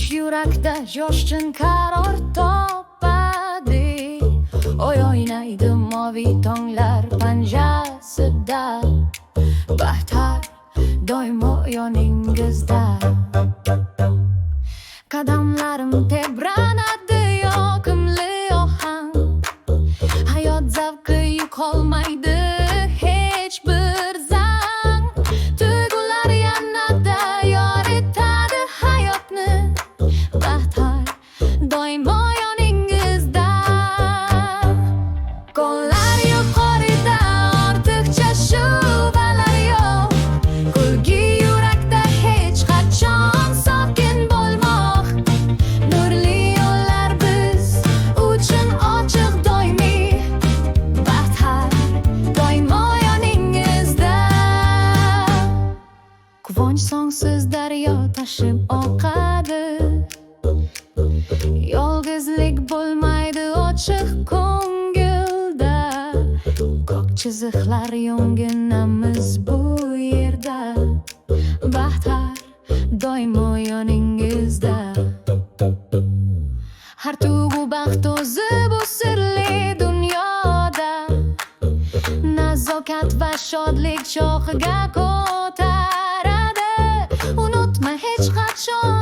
quvonch yurakda jo'shqin qaror topadi. O'ynaydi moviy tonglar panjasida, baxtar doimo yoningizda. Qadamlarim tebranadi yoqimli ohang, hayot zavqi yo'qolmaydi hech bir zang. Tuyg'ular yanada yoritadi hayotni, baxtar doimo yoningizda. Qo'llar yuqorida, ortiqcha shubalar yo'q. Kulgi yurakda hech qachon sokin bo'lmoq. Nurli yo'llar biz uchun ochiq doimiy, baxtar doimo yoningizda. Quvonch songsiz daryo tashib oqadi, yolg'izlik bo'lmaydi ochiq ko'ngilda. Ko'k chiziqlar yonginamiz bu yerda, baxtar doimo yoningizda. Har tuyg'u baxt o'zi bu sirli dunyoda, nazokat va shodlik shoxiga ko'taradi. Unutma hech qachon